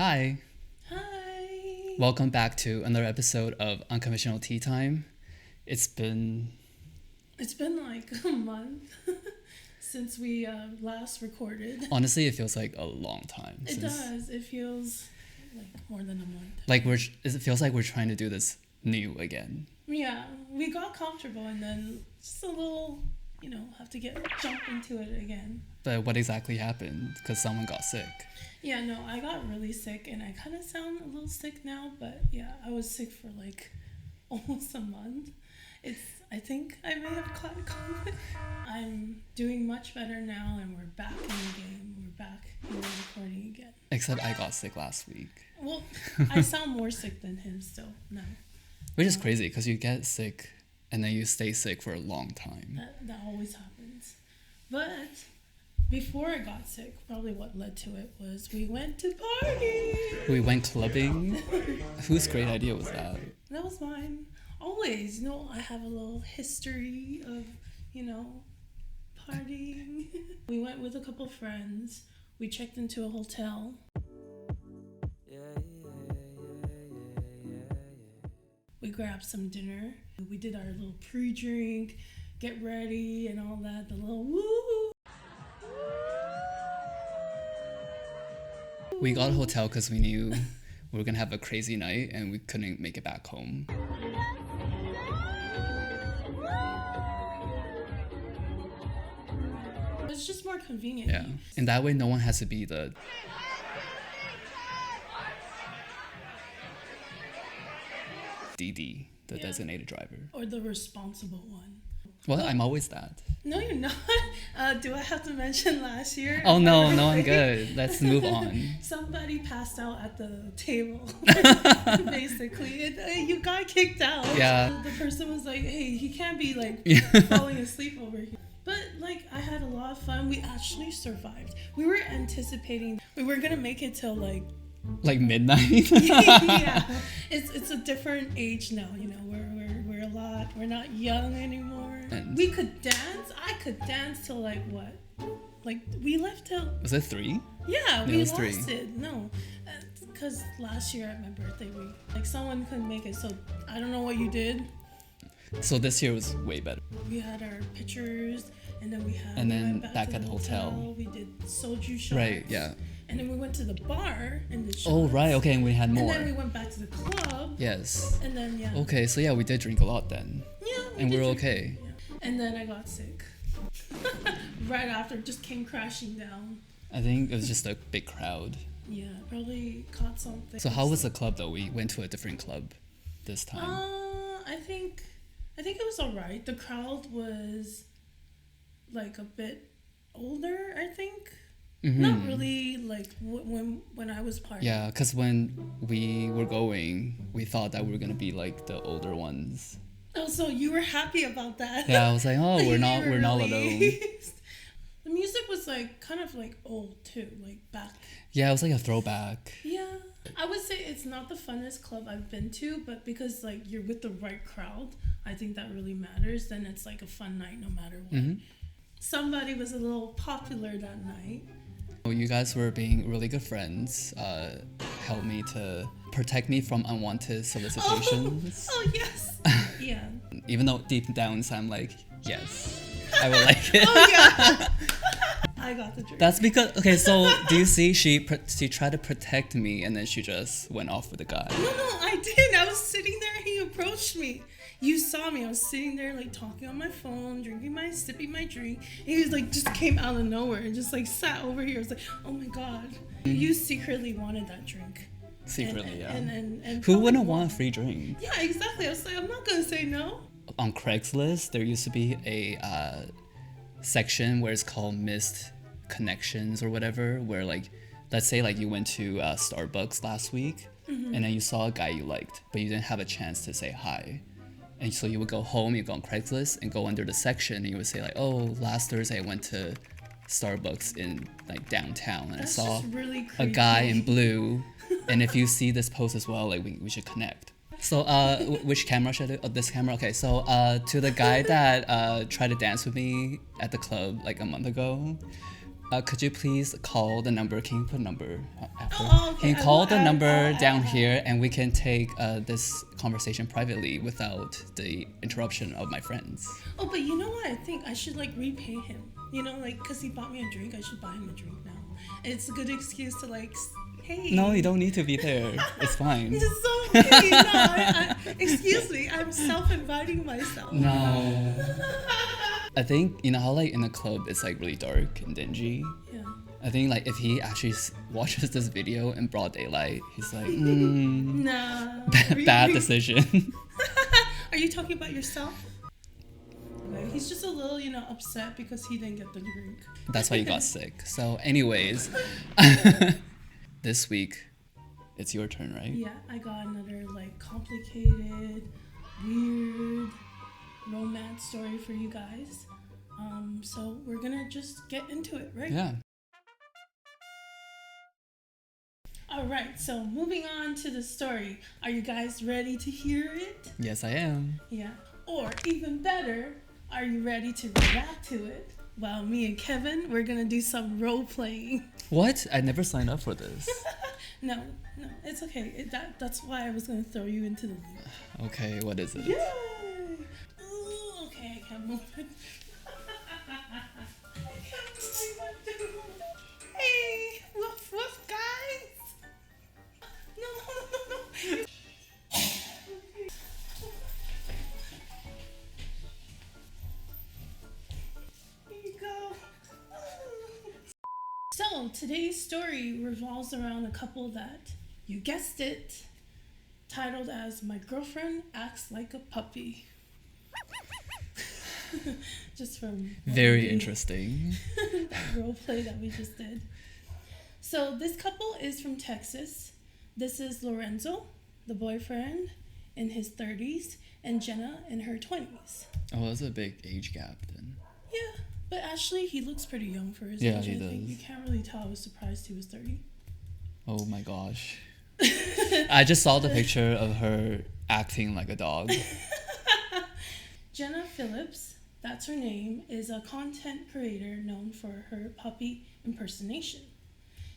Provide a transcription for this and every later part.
Hi, Hi. welcome back to another episode of Unconventional Tea Time. It's been It's been like a month since we last recorded. honestly, it feels like a long time. It does. It feels like more than a month. It feels like we're trying to do this new again. Yeah, we got comfortable and then just a little, have to jump into it again. But what exactly happened? Because someone got sick. Yeah, no, I got really sick and I kind of sound a little sick now, but yeah, I was sick for like almost a month. I think I may have caught COVID. I'm doing much better now and we're back in the game. We're back in the recording again. Except I got sick last week. Well, I sound more sick than him still now. Which is crazy because you get sick and then you stay sick for a long time. That always happens. But before I got sick, probably what led to it was we went to party. We went clubbing. Whose great idea was that? That was mine. Always, I have a little history of, partying. We went with a couple friends. We checked into a hotel. We grabbed some dinner. We did our little pre-drink, get ready and all that, the little woo. We got a hotel because we knew we were going to have a crazy night and we couldn't make it back home. It's just more convenient. Yeah. And that way no one has to be the DD, the designated driver. Or the responsible one. Well, I'm always that. No, you're not. Do I have to mention last year? Oh, no, I'm good. Let's move on. Somebody passed out at the table, basically. You got kicked out. Yeah. The person was like, hey, he can't be falling asleep over here. But I had a lot of fun. We actually survived. We were anticipating we were gonna make it till like midnight. yeah, it's a different age now. We're a lot. We're not young anymore. And we could dance. I could dance till what? We left till. Was it 3? Yeah, we lost 3. it. No, because last year at my birthday we someone couldn't make it. So I don't know what you did. So this year was way better. We had our pictures, and then we went back at the hotel. We did soju shots. Right, yeah. And then we went to the bar and did shots. Oh, right, okay, and we had more. And then we went back to the club. Yes. And then, yeah. Okay, so yeah, we did drink a lot then. Yeah. And we were okay. Yeah. And then I got sick. Right after, just came crashing down. I think it was just a big crowd. Yeah, probably caught something. So how was the club though? We went to a different club this time. I think it was alright. The crowd was a bit older, I think. Mm-hmm. Not really when I was partying. Yeah, because when we were going, we thought that we were gonna be the older ones. Oh, so you were happy about that? Yeah, I was like, oh, we're not alone. The music was kind of old too, back. Yeah, it was like a throwback. Yeah, I would say it's not the funnest club I've been to, but because you're with the right crowd, I think that really matters. Then it's a fun night no matter what. Mm-hmm. Somebody was a little popular that night. You guys were being really good friends. Helped me to protect me from unwanted solicitations. Oh yes. Yeah. Even though deep down I'm like, yes, I would like it. Oh yeah. I got the drink. That's because so do you see she tried to protect me and then she just went off with the guy. No, I didn't. I was sitting there and he approached me. You saw me. I was sitting there talking on my phone, sipping my drink. And he was just came out of nowhere and just sat over here. I was like, oh my god. You secretly wanted that drink. Secretly, yeah. And who wouldn't want a free drink? Yeah, exactly. I was like, I'm not gonna say no. On Craigslist, there used to be a section where it's called missed connections or whatever, where let's say you went to Starbucks last week, mm-hmm. and then you saw a guy you liked, but you didn't have a chance to say hi. And so you would go home, you go on Craigslist and go under the section and you would say oh, last Thursday I went to Starbucks in downtown and That's I saw really a guy in blue and if you see this post as well, we should connect. So which camera should I do? Oh, this camera? Okay, so to the guy that tried to dance with me at the club a month ago, Could you please call the number? Can you put number after? Oh, okay. Can you call the number I'll down add. here, and we can take this conversation privately without the interruption of my friends. Oh, but you know what? I think I should like repay him. You know, like because he bought me a drink, I should buy him a drink now. And it's a good excuse to like, hey. No, you don't need to be there. It's fine. It's so okay. No, excuse me. I'm self-inviting myself. No. I think, you know how like in the club it's like really dark and dingy? Yeah. I think like if he actually watches this video in broad daylight, he's like, Nah. bad decision. Are you talking about yourself? Okay. He's just a little, upset because he didn't get the drink. That's why you got sick. So anyways, this week, it's your turn, right? Yeah, I got another like complicated, weird romance story for you guys. So we're gonna just get into it, right? Yeah. All right, so moving on to the story. Are you guys ready to hear it? Yes, I am. Yeah. Or even better, are you ready to react to it? Well, me and Kevin, we're gonna do some role playing. What? I never signed up for this. No, it's okay. That's why I was gonna throw you into the loop. Okay, what is it? Yay! Ooh, okay, I can't move it. I can't believe I'm doing it. Hey, woof, guys. No. Here you go. So, today's story revolves around a couple that, you guessed it, titled as My Girlfriend Acts Like a Puppy. Just from Very interesting. that role play that we just did. So this couple is from Texas. This is Lorenzo, the boyfriend, in his 30s, and Jenna in her 20s. Oh, that's a big age gap then. Yeah, but actually he looks pretty young for his Yeah, age. he I think does. you can't really tell. I was surprised he was 30. Oh my gosh. I just saw the picture of her acting like a dog. Jenna Phillips, that's her name, is a content creator known for her puppy impersonation.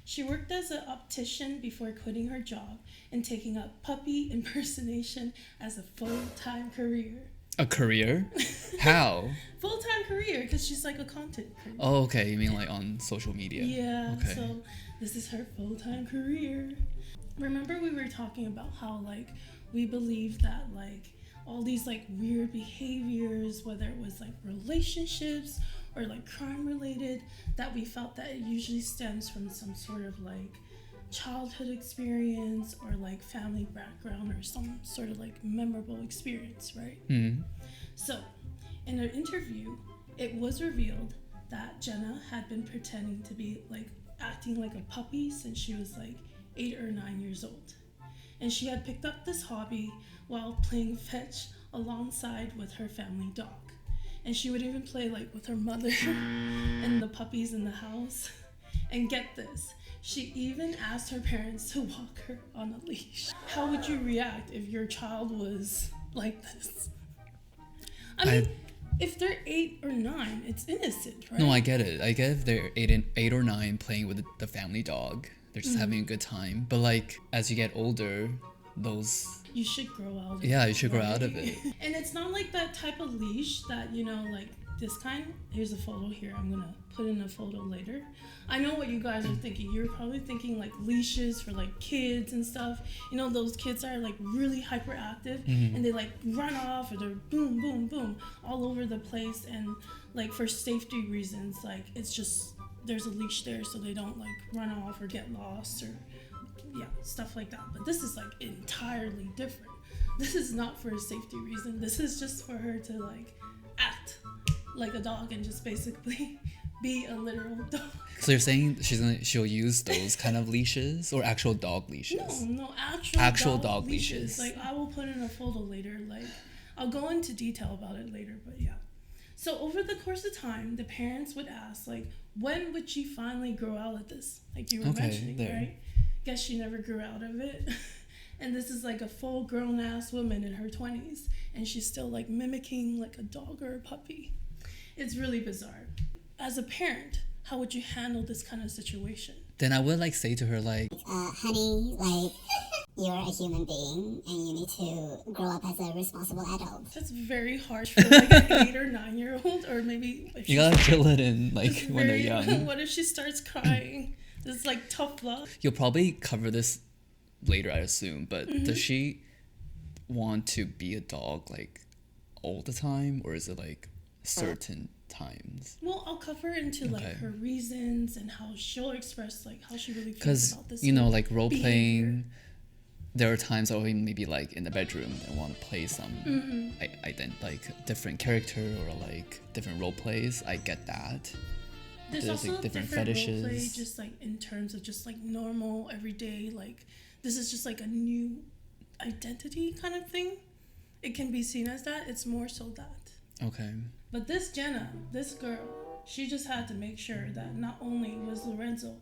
She worked as an optician before quitting her job and taking up puppy impersonation as a full-time career. A career? How? Full-time career, because she's like a content creator. Oh, okay. You mean like on social media? Yeah, Okay. so this is her full-time career. Remember we were talking about how like we believe that like all these like weird behaviors, whether it was like relationships or like crime related, that we felt that it usually stems from some sort of like childhood experience or like family background or some sort of like memorable experience, right? Hmm. So in an interview, it was revealed that Jenna had been pretending to be like acting like a puppy since she was like 8 or 9 years old. And she had picked up this hobby while playing fetch alongside with her family dog. And she would even play like with her mother and the puppies in the house. And get this, she even asked her parents to walk her on a leash. How would you react if your child was like this? I mean, if they're 8 or 9, it's innocent, right? No, I get it. I get if they're 8 or 9 playing with the family dog. They're just having a good time. But like as you get older, those... You should grow out of it. Yeah, you should grow right? out of it. And it's not like that type of leash that, like this kind. Here's a photo here. I'm going to put in a photo later. I know what you guys are thinking. You're probably thinking like leashes for like kids and stuff. Those kids are like really hyperactive and they like run off or they're boom, boom, boom all over the place. And like for safety reasons, like it's just, there's a leash there so they don't like run off or get lost or stuff like that. But this is like entirely different. This is not for a safety reason. This is just for her to like act like a dog and just basically be a literal dog. So you're saying she'll use those kind of leashes or actual dog leashes? No, actual dog leashes. Like I will put in a photo later. Like I'll go into detail about it later, but yeah. So over the course of time, the parents would ask like, when would she finally grow out of this? Like you were mentioning, there. right? Guess she never grew out of it. And this is like a full grown ass woman in her 20s and she's still like mimicking like a dog or a puppy. It's really bizarre. As a parent, how would you handle this kind of situation? Then I would like say to her like, honey, like, you're a human being and you need to grow up as a responsible adult. That's very harsh for like an 8 or 9-year-old, or maybe if you gotta chill it in like when they're very, young. What if she starts crying? It's like tough love. You'll probably cover this later, I assume, but does she want to be a dog like all the time, or is it like certain times? Well, I'll cover into like her reasons and how she'll express like how she really feels Because about this. you know, like role behavior. playing, there are times I'll even maybe like in the bedroom and want to play some like different character or like different role plays. I get that. There's also like different role play, fetishes. just like in terms of just like normal everyday, like this is just like a new identity kind of thing. It can be seen as that. It's more so that. Okay. But this Jenna, this girl, she just had to make sure that not only was Lorenzo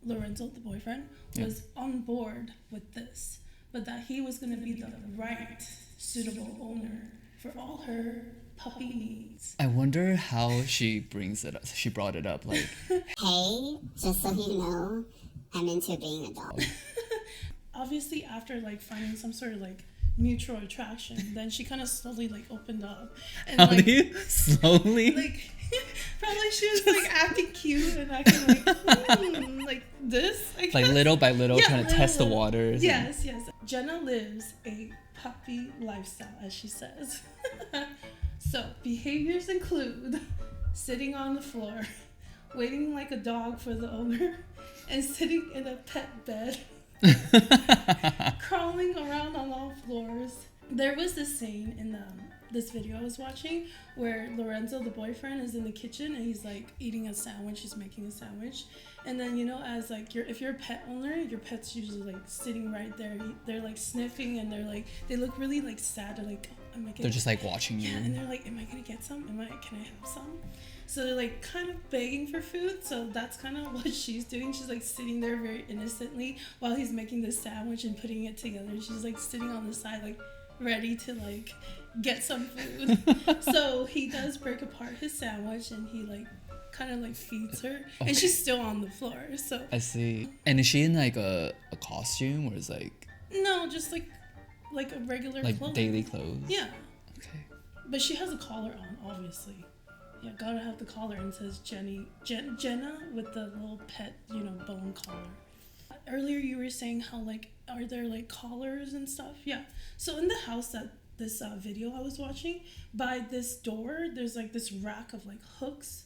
the boyfriend, was on board with this, but that he was going to be the right suitable owner for all her puppy needs. I wonder how she brings it up. She brought it up like, hey, just so you know, I'm into being a dog. Obviously, after like finding some sort of like mutual attraction, then she kind of slowly like opened up. And how like, do you slowly? like probably she was like acting cute and acting like this. Like little by little, Yeah, trying to test the little. waters. Yes. Jenna lives a puppy lifestyle, as she says. So behaviors include sitting on the floor, waiting like a dog for the owner, and sitting in a pet bed. Crawling around on all floors. There was this scene in this video I was watching where Lorenzo, the boyfriend, is in the kitchen and he's like eating a sandwich. He's making a sandwich, and then you know, as like if you're a pet owner, your pet's usually like sitting right there. They're like sniffing and they look really like sad. They're like, they're just like watching you. Yeah, and they're like, am I gonna get some? Can I have some? So they're like kind of begging for food. So that's kind of what she's doing. She's like sitting there very innocently while he's making this sandwich and putting it together. She's like sitting on the side, like ready to like get some food. So he does break apart his sandwich and he like kind of like feeds her, and she's still on the floor. So I see. And is she in like a costume, or is like no, just like a regular like clothing. daily clothes? Yeah. Okay. But she has a collar on, obviously. Yeah, gotta have the collar, and says Jenna with the little pet, bone collar. Earlier you were saying how like, are there like collars and stuff? Yeah. So in the house that this video I was watching, by this door, there's like this rack of like hooks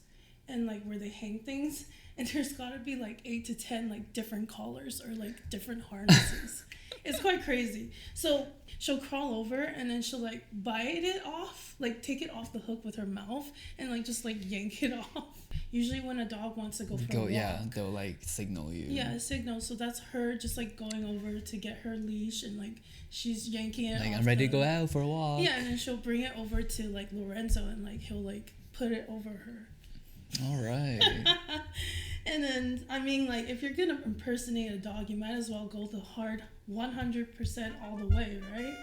and like where they hang things, and there's gotta be like 8 to 10 like different collars or like different harnesses. It's quite crazy. So she'll crawl over and then she'll like bite it off, like take it off the hook with her mouth and like just like yank it off. Usually when a dog wants to go for a walk, yeah, they'll like signal you. Yeah, a signal. So that's her just like going over to get her leash and like she's yanking it like, off. I'm ready to go out for a walk. Yeah, and then she'll bring it over to like Lorenzo and like he'll like put it over her. All right. And then, I mean, like, if you're gonna impersonate a dog, you might as well go the hard 100% all the way, right?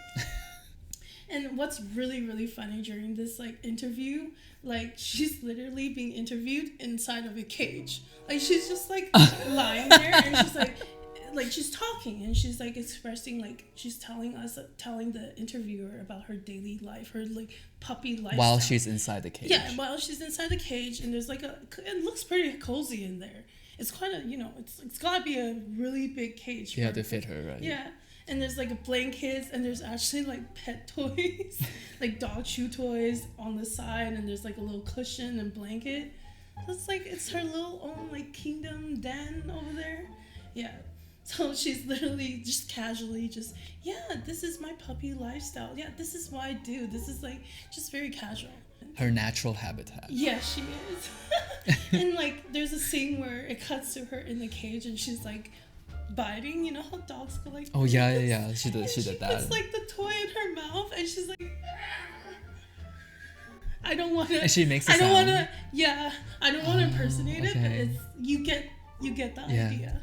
And what's really, really funny during this, like, interview, like, she's literally being interviewed inside of a cage. Like, she's just, like, lying there, and she's, like, she's talking, and she's, like, expressing, like, she's telling the interviewer about her daily life, her, like, puppy lifestyle. While she's inside the cage. Yeah, while she's inside the cage, and there's, like, it looks pretty cozy in there. It's quite a, it's gotta be a really big cage. Yeah, to fit her, right? Yeah. And there's like blankets, and there's actually like pet toys, like dog chew toys on the side, and there's like a little cushion and blanket. So it's like, it's her little own like kingdom den over there. Yeah. So she's literally just casually this is my puppy lifestyle. Yeah, this is what I do. This is like just very casual. Her natural habitat. Yeah, she is. And like there's a scene where it cuts to her in the cage and she's like biting, you know how dogs go like, oh yeah, she did that. Puts like the toy in her mouth and she's like, I don't want to, and she makes a I don't sound. want to, I don't want to impersonate it, but it's, you get the idea.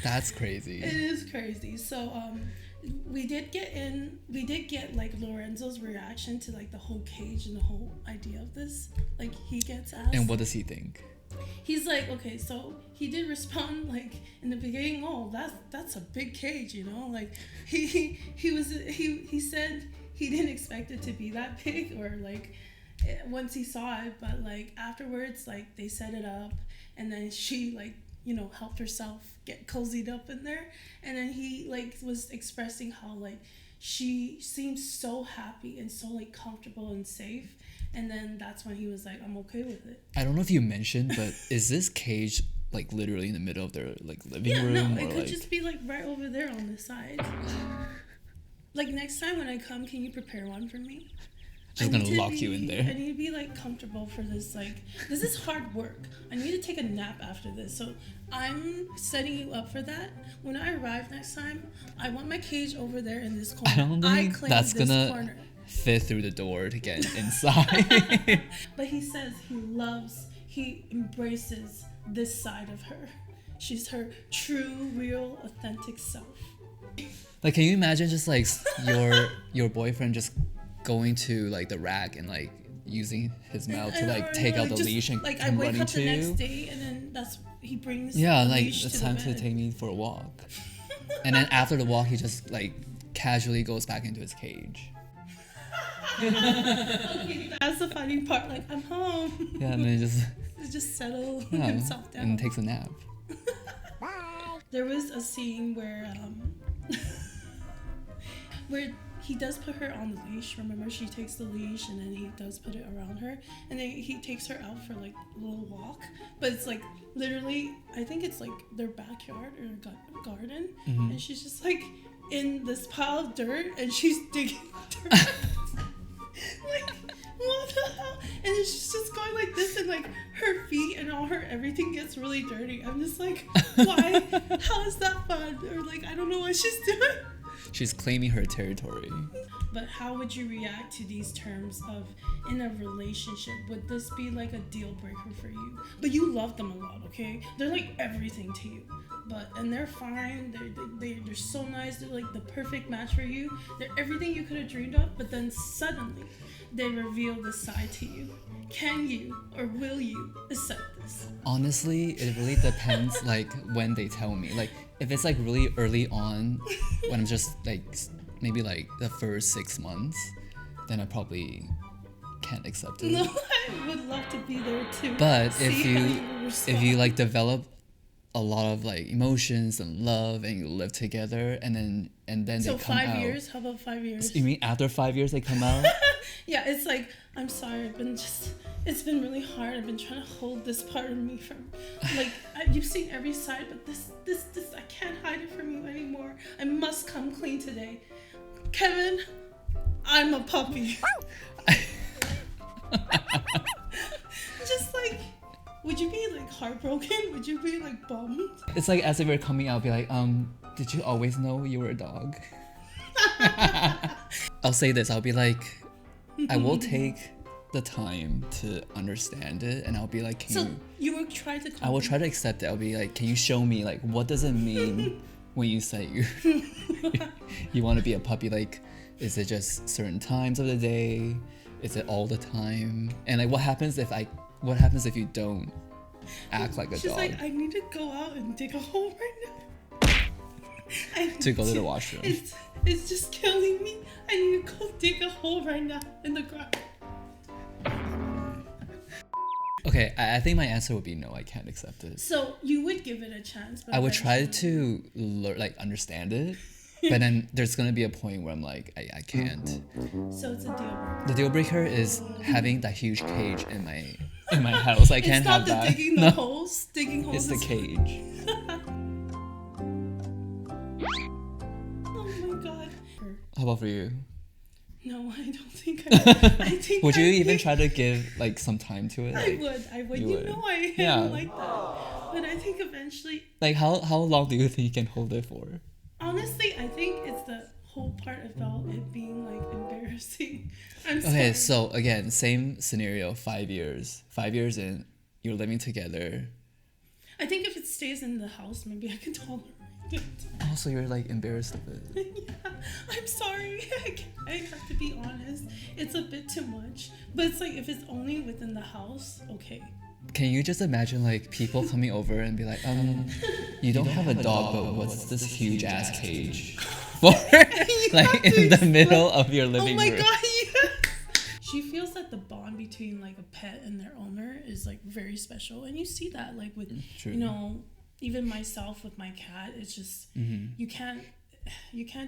That's crazy. It is crazy. So we did get like Lorenzo's reaction to like the whole cage and the whole idea of this. Like he gets asked. And what does he think? He's like, okay, so he did respond like in the beginning. Oh, that's a big cage, you know. Like he said he didn't expect it to be that big, or like once he saw it, but like afterwards, like they set it up, and then she like helped herself get cozied up in there, and then he like was expressing how like she seems so happy and so like comfortable and safe. And then that's when he was like, I'm okay with it. I don't know if you mentioned, but is this cage like literally in the middle of their like living room? No, it could like... just be like right over there on the side. Like next time when I come, can you prepare one for me? Just gonna lock you in there. I need to be like comfortable for this. Like this is hard work. I need to take a nap after this. So I'm setting you up for that. When I arrive next time, I want my cage over there in this corner. I don't think that's gonna corner. Fit through the door to get inside. But he says he embraces this side of her. She's her true, real, authentic self. Like, can you imagine just like your boyfriend just going to like the rack and like using his mouth to like take out the leash and like come I wake running up to the you? next day and then he brings Yeah, the like leash it's to time the to bed. take me for a walk. And then after the walk, he just like casually goes back into his cage. Okay, that's the funny part. Like I'm home. Yeah, and then just settle himself down and takes a nap. There was a scene where where he does put her on the leash. Remember, she takes the leash and then he does put it around her, and then he takes her out for like a little walk. But it's like literally, I think it's like their backyard or garden, and she's just like in this pile of dirt and she's digging dirt. Like, what the hell? And then she's just going like this, and like her feet and all her everything gets really dirty. I'm just like, why? How is that fun? Or like, I don't know what she's doing. She's claiming her territory. But how would you react to these terms of in a relationship? Would this be like a deal breaker for you? But you love them a lot, okay? They're like everything to you. And they're fine. They're so nice. They're like the perfect match for you. They're everything you could have dreamed of. But then suddenly, they reveal this side to you. Can you or will you accept this? Honestly, it really depends like when they tell me. Like if it's like really early on, when I'm just like maybe like the first 6 months, then I probably can't accept it. No, I would love to be there too. But if you like develop a lot of like emotions and love and you live together and then so they come out. 5 years? How about 5 years? You mean after 5 years they come out? Yeah, it's like, I'm sorry, it's been really hard. I've been trying to hold this part of me from, like, you've seen every side, but this, I can't hide it from you anymore. I must come clean today. Kevin, I'm a puppy. Just like, would you be like heartbroken? Would you be like bummed? It's like as if you're coming out, be like, did you always know you were a dog? I'll say this, I'll be like, I will take the time to understand it, and I'll be like, you will try to I will try to accept it. I'll be like, can you show me like what does it mean when you say you want to be a puppy? Like, is it just certain times of the day? Is it all the time? And like what happens if you don't act like a dog? She's like, I need to go out and dig a hole right now. To go to the washroom. It's just killing me. I need to go dig a hole right now in the ground. Okay, I think my answer would be no, I can't accept it. So you would give it a chance, but I would try to understand it, but then there's gonna be a point where I'm like, I can't. So it's a deal breaker. The deal breaker is having that huge cage in my house. I can't have that. Digging the holes. Digging holes. It's the cage. Oh my god. How about for you? No, I don't think I think. Would you even try to give like some time to it? I would. You know I am like that. But I think eventually. Like how long do you think you can hold it for? Honestly, I think it's the whole part about it being like embarrassing. I'm sorry. Okay, so again, same scenario. 5 years. 5 years in, you're living together. I think if it stays in the house, maybe I can tolerate it. Also, you're like embarrassed of it. Yeah, I'm sorry. I have to be honest. It's a bit too much. But it's like if it's only within the house, okay. Can you just imagine like people coming over and be like, you don't have a dog, but what's this huge ass cage for? Like in the middle of your living room. Oh my god, yes! She feels that the bond between like a pet and their owner is like very special, and you see that like with True. you know, even myself with my cat. It's just you can't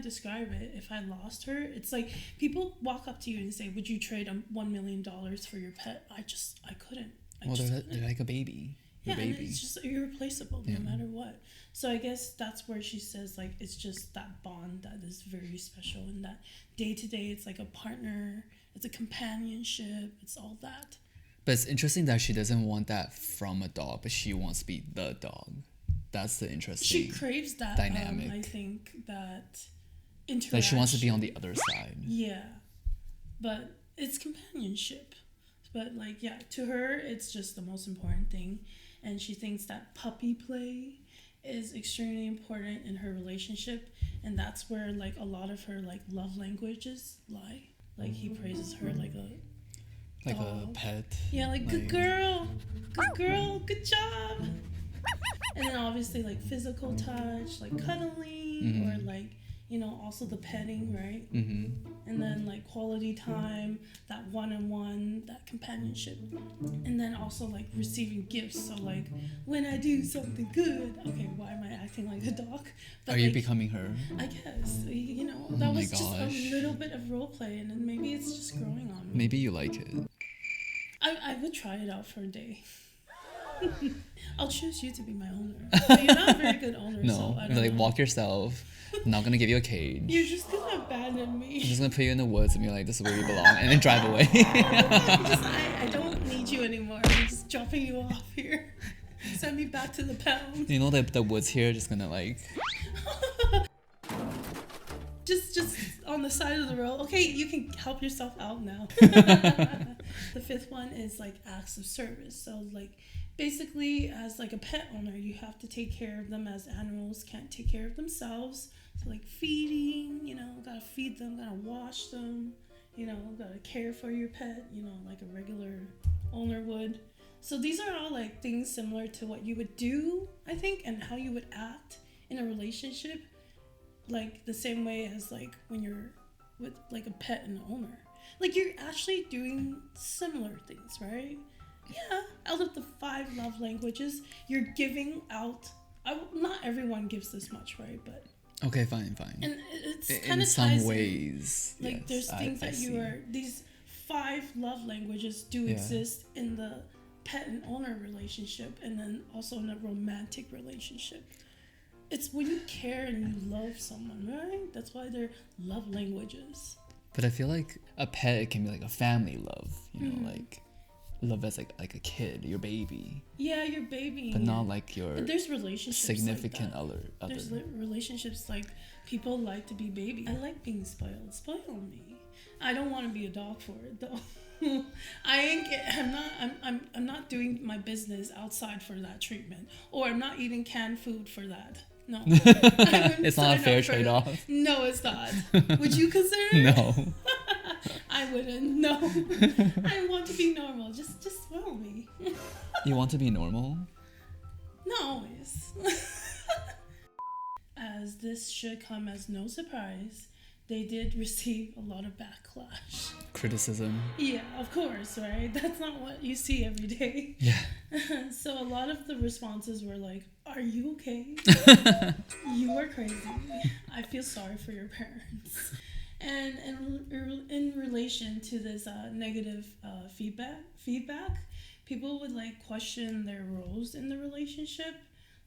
describe it. If I lost her, it's like people walk up to you and say, "Would you trade $1 million for your pet?" I couldn't. They're like a baby. Yeah, baby. and it's just irreplaceable no matter what. So I guess that's where she says like it's just that bond that is very special, and that day to day it's like a partner, it's a companionship, it's all that. But it's interesting that she doesn't want that from a dog, but she wants to be the dog. That's the interesting. She craves that dynamic. I think that interaction. Like she wants to be on the other side. Yeah, but it's companionship. But like to her it's just the most important thing, and she thinks that puppy play is extremely important in her relationship, and that's where like a lot of her like love languages lie. Like he praises her like a dog. A pet. Yeah, like good girl, good job. And then obviously like physical touch, like cuddling, or like, you know, also the petting, right? And then like quality time, that one-on-one, that companionship. And then also like receiving gifts. So like when I do something good, okay, why am I acting like a dog? But Are you becoming her? I guess, you know, Oh that my was just a gosh. little bit of role play, and then maybe it's just growing on me. Maybe you like it. I would try it out for a day. I'll choose you to be my owner. But you're not a very good owner, No, so I don't like know. walk yourself. I'm not gonna give you a cage. You're just gonna abandon I'm me. just gonna put you in the woods and be like, this is where you belong, and then drive away. I don't need you anymore. I'm just dropping you off here. Send me back to the pound. You know the woods here just gonna like. Just on the side of the road. Okay, you can help yourself out now. The fifth one is like acts of service. So like basically as like a pet owner, you have to take care of them as animals can't take care of themselves. So like feeding, you know, gotta feed them, gotta wash them, you know, gotta care for your pet, you know, like a regular owner would. So these are all like things similar to what you would do, I think, and how you would act in a relationship. Like the same way as like when you're with like a pet and an owner. Like you're actually doing similar things, right? Yeah, out of the 5 love languages, you're giving out. Not everyone gives this much, right? But Okay, fine. and it's kind In of some ways, like yes, there's things I that see. you are. These 5 love languages do exist in the pet and owner relationship, and then also in a romantic relationship. It's when you care and you love someone, right? That's why they're love languages. But I feel like a pet, it can be like a family love, you know, like love as like a kid, your baby, Yeah, your baby. but not like your But there's relationships significant like that. other. There's relationships like people like to be baby. I like being spoiled. Spoil me. I don't want to be a dog for it though. I'm not doing my business outside for that treatment, or I'm not eating canned food for that. No, It's not a fair trade-off. No, it's not. Would you consider it? No. I wouldn't. No, I want to be normal. Just spoil me. You want to be normal? Not always. As this should come as no surprise, they did receive a lot of backlash. Criticism. Yeah, of course, right? That's not what you see every day. Yeah. So a lot of the responses were like, "Are you okay? You are crazy. I feel sorry for your parents." And in relation to this negative feedback, people would like question their roles in the relationship.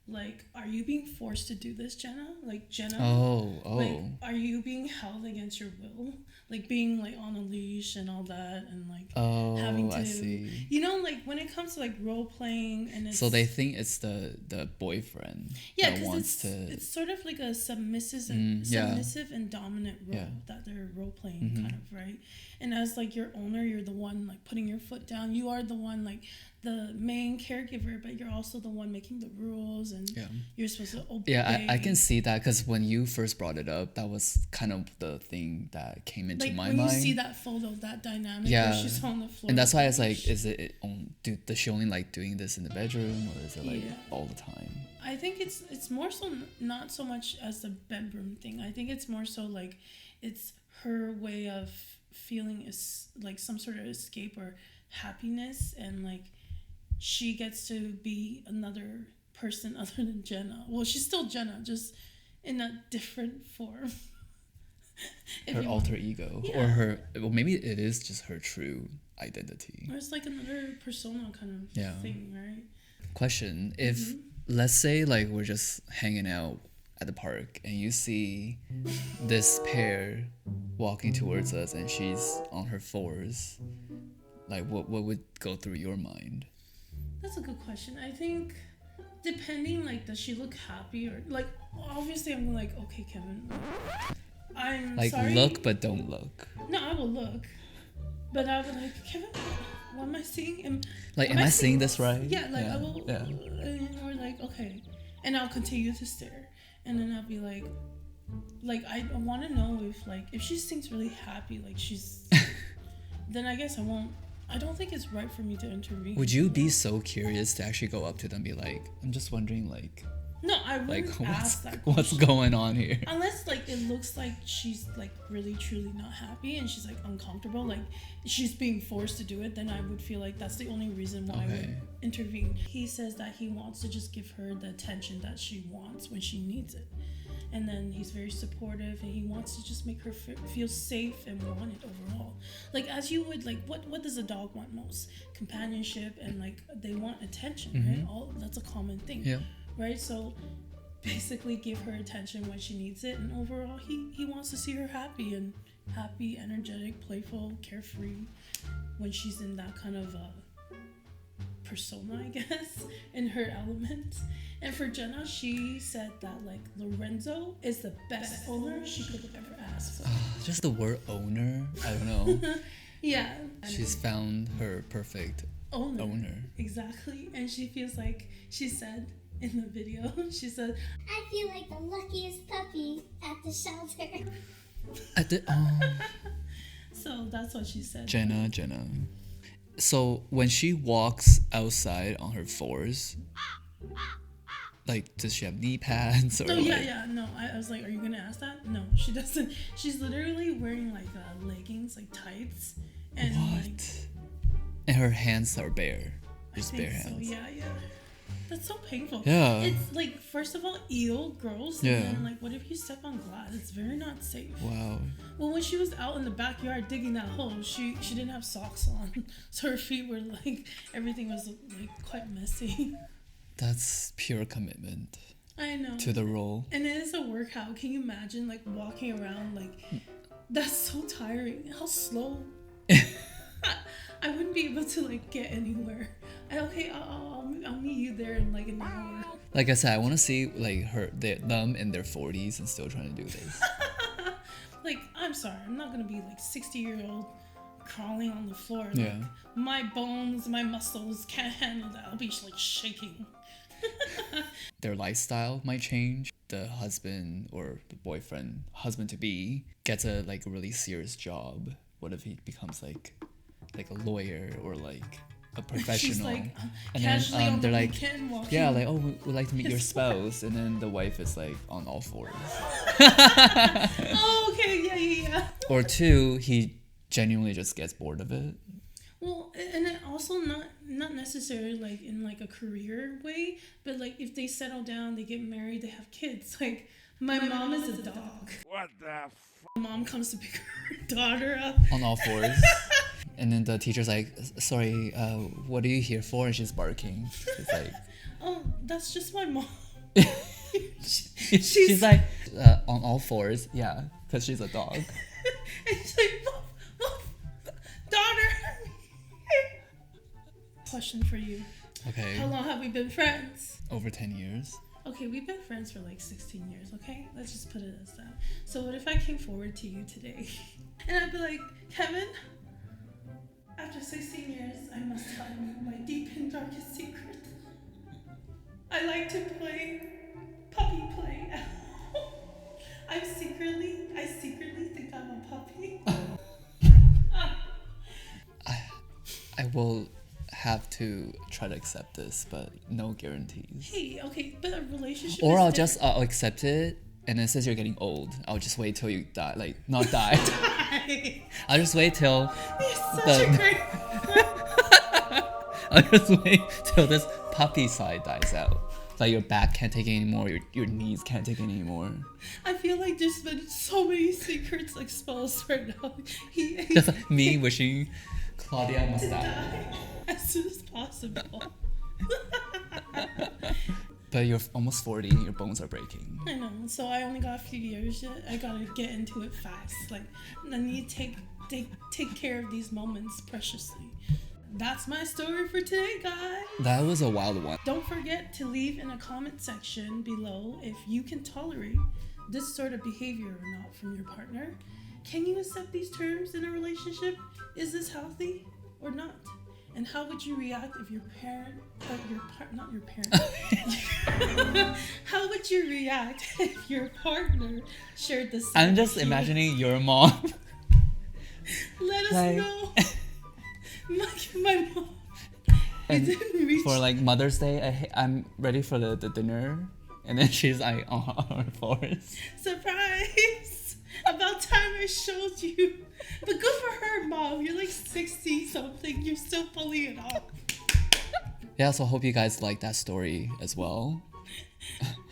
Like, are you being forced to do this, Jenna? Like, Jenna? Oh. Like, are you being held against your will? Like, being, like, on a leash and all that, and, like, having to... I see. You know, like, when it comes to, like, role-playing, and it's... So they think it's the boyfriend Yeah, that wants because it's sort of like a submissive and dominant role that they're role-playing, kind of, right? And as, like, your owner, you're the one, like, putting your foot down. You are the one, like... the main caregiver, but you're also the one making the rules, and you're supposed to obey. Yeah, I can see that, because when you first brought it up, that was that's kind of the thing that came into like my when mind. you see that photo, that dynamic Yeah. where she's on the floor. And that's why it's like, is it does she only like doing this in the bedroom, or is it like Yeah. all the time? I think it's more so not so much as the bedroom thing. I think it's more so like it's her way of feeling is like some sort of escape or happiness, and like she gets to be another person other than Jenna. Well, she's still Jenna, just in a different form. If Her you alter want. ego, Yeah. or her, well, maybe it is just her true identity. Or it's like another persona kind of Yeah. thing, right? Question: if let's say like we're just hanging out at the park and you see this pair walking towards us and she's on her fours, like what would go through your mind? That's a good question. I think depending, like, does she look happy or like? Obviously, I'm like, okay, Kevin, I'm Like, sorry. look but don't look. No, I will look, but I would like, Kevin, what am I seeing? Am I seeing this right? Yeah, like I will. Yeah. And we're like, okay, and I'll continue to stare, and then I'll be like I want to know if she seems really happy, like she's, then I guess I won't. I don't think it's right for me to intervene. Would you be so curious to actually go up to them and be like, I'm just wondering, like No, I wouldn't ask that question. what's going on here? Unless like it looks like she's like really truly not happy and she's like uncomfortable, like she's being forced to do it, then I would feel like that's the only reason why I Okay. would intervene. He says that he wants to just give her the attention that she wants when she needs it. And then he's very supportive and he wants to just make her feel safe and wanted overall. Like as you would, like what does a dog want most? Companionship, and like they want attention, right? All that's a common thing. Yeah. Right? So basically give her attention when she needs it, and overall he wants to see her happy, energetic, playful, carefree when she's in that kind of persona, I guess, in her element. And for Jenna, she said that like Lorenzo is the best owner she could have ever asked for. Just the word owner, I don't know. Yeah. She's found her perfect owner. Exactly. And she feels like, she said in the video, she said, I feel like the luckiest puppy at the shelter. so that's what she said. Jenna. So when she walks outside on her fours, like, does she have knee pads or Oh, like? yeah. No, I was like, are you gonna ask that? No, she doesn't. She's literally wearing like leggings, like tights, and What? like. And her hands are bare. Just I bare think so. hands. Yeah. That's so painful. Yeah. It's like, first of all, ew, gross. Yeah. And then like, what if you step on glass? It's very not safe. Wow. Well, when she was out in the backyard digging that hole, she didn't have socks on, so her feet were like, everything was like quite messy. That's pure commitment I know. to the role. And it is a workout. Can you imagine like walking around like that's so tiring. How slow. I wouldn't be able to like get anywhere. I'll meet you there in like an hour. Like I said, I want to see like them in their 40s and still trying to do this. Like, I'm sorry, I'm not gonna be like 60-year-old crawling on the floor. Like, Yeah. my bones, my muscles can't handle that. I'll be like shaking. Their lifestyle might change. The husband or the boyfriend, husband to be, gets a like really serious job. What if he becomes like a lawyer or like a professional? She's like and casually then on they're the like, weekend walking. yeah, like, oh, we'd like to meet your spouse, and then the wife is like on all fours. Oh, okay, yeah. Or two, he genuinely just gets bored of it. Well, and it also not necessarily like in like a career way, but like if they settle down, they get married, they have kids. Like my mom is a dog. What the Mom comes to pick her daughter up. On all fours. And then the teacher's like, sorry, what are you here for? And she's barking. She's like, Oh, that's just my mom. she's like, on all fours. Yeah, because she's a dog. And she's like, Woof, daughter. Question for you. Okay. How long have we been friends? Over 10 years. Okay, we've been friends for like 16 years, okay? Let's just put it as that. So what if I came forward to you today and I'd be like, Kevin, after 16 years, I must tell you my deep and darkest secret. I like to play puppy play at home. I secretly think I'm a puppy. I will have to try to accept this, but no guarantees. Hey, okay, but a relationship. Or is I'll different. just I'll accept it, and then since you're getting old, I'll just wait till you die. Like not die. I'll just wait till. You're such a great. I'll just wait till this puppy side dies out. Like your back can't take it anymore, your knees can't take it anymore. I feel like there's been so many secrets exposed right now. He Just like me wishing Claudia must die. die as soon as possible. But you're almost 40 and your bones are breaking. I know, so I only got a few years yet. I gotta get into it fast. Like, I need to take care of these moments preciously. That's my story for today, guys. That was a wild one. Don't forget to leave in a comment section below if you can tolerate this sort of behavior or not from your partner. Can you accept these terms in a relationship? Is this healthy or not? And how would you react if your parent, not your parent, how would you react if your partner shared the same I'm just behavior? imagining your mom. Let us like- know. My mom. And It didn't reach. for like Mother's Day, I'm ready for the dinner. And then she's like on her forest. Surprise! About time I showed you. But good for her, Mom. You're like 60 something. You're still pulling it off. Yeah, so I hope you guys like that story as well.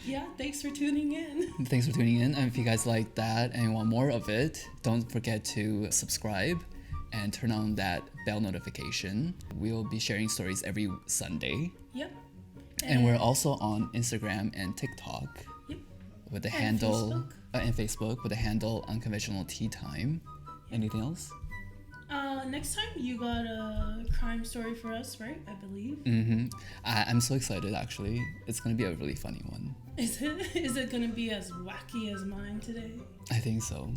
Yeah, thanks for tuning in. Thanks for tuning in. And if you guys like that and want more of it, don't forget to subscribe and turn on that bell notification. We'll be sharing stories every Sunday. Yep. And we're also on Instagram and TikTok Yep. with the And handle Facebook. And Facebook with the handle Unconventional Tea Time. Anything else? Next time you got a crime story for us, right? I believe. I'm so excited actually. It's gonna be a really funny one. Is it gonna be as wacky as mine today? I think so.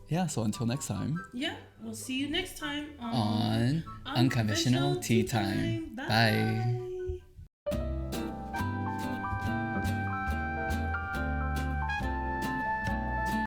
Yeah, so until next time. Yeah, we'll see you next time On Unconventional Tea Time. Bye.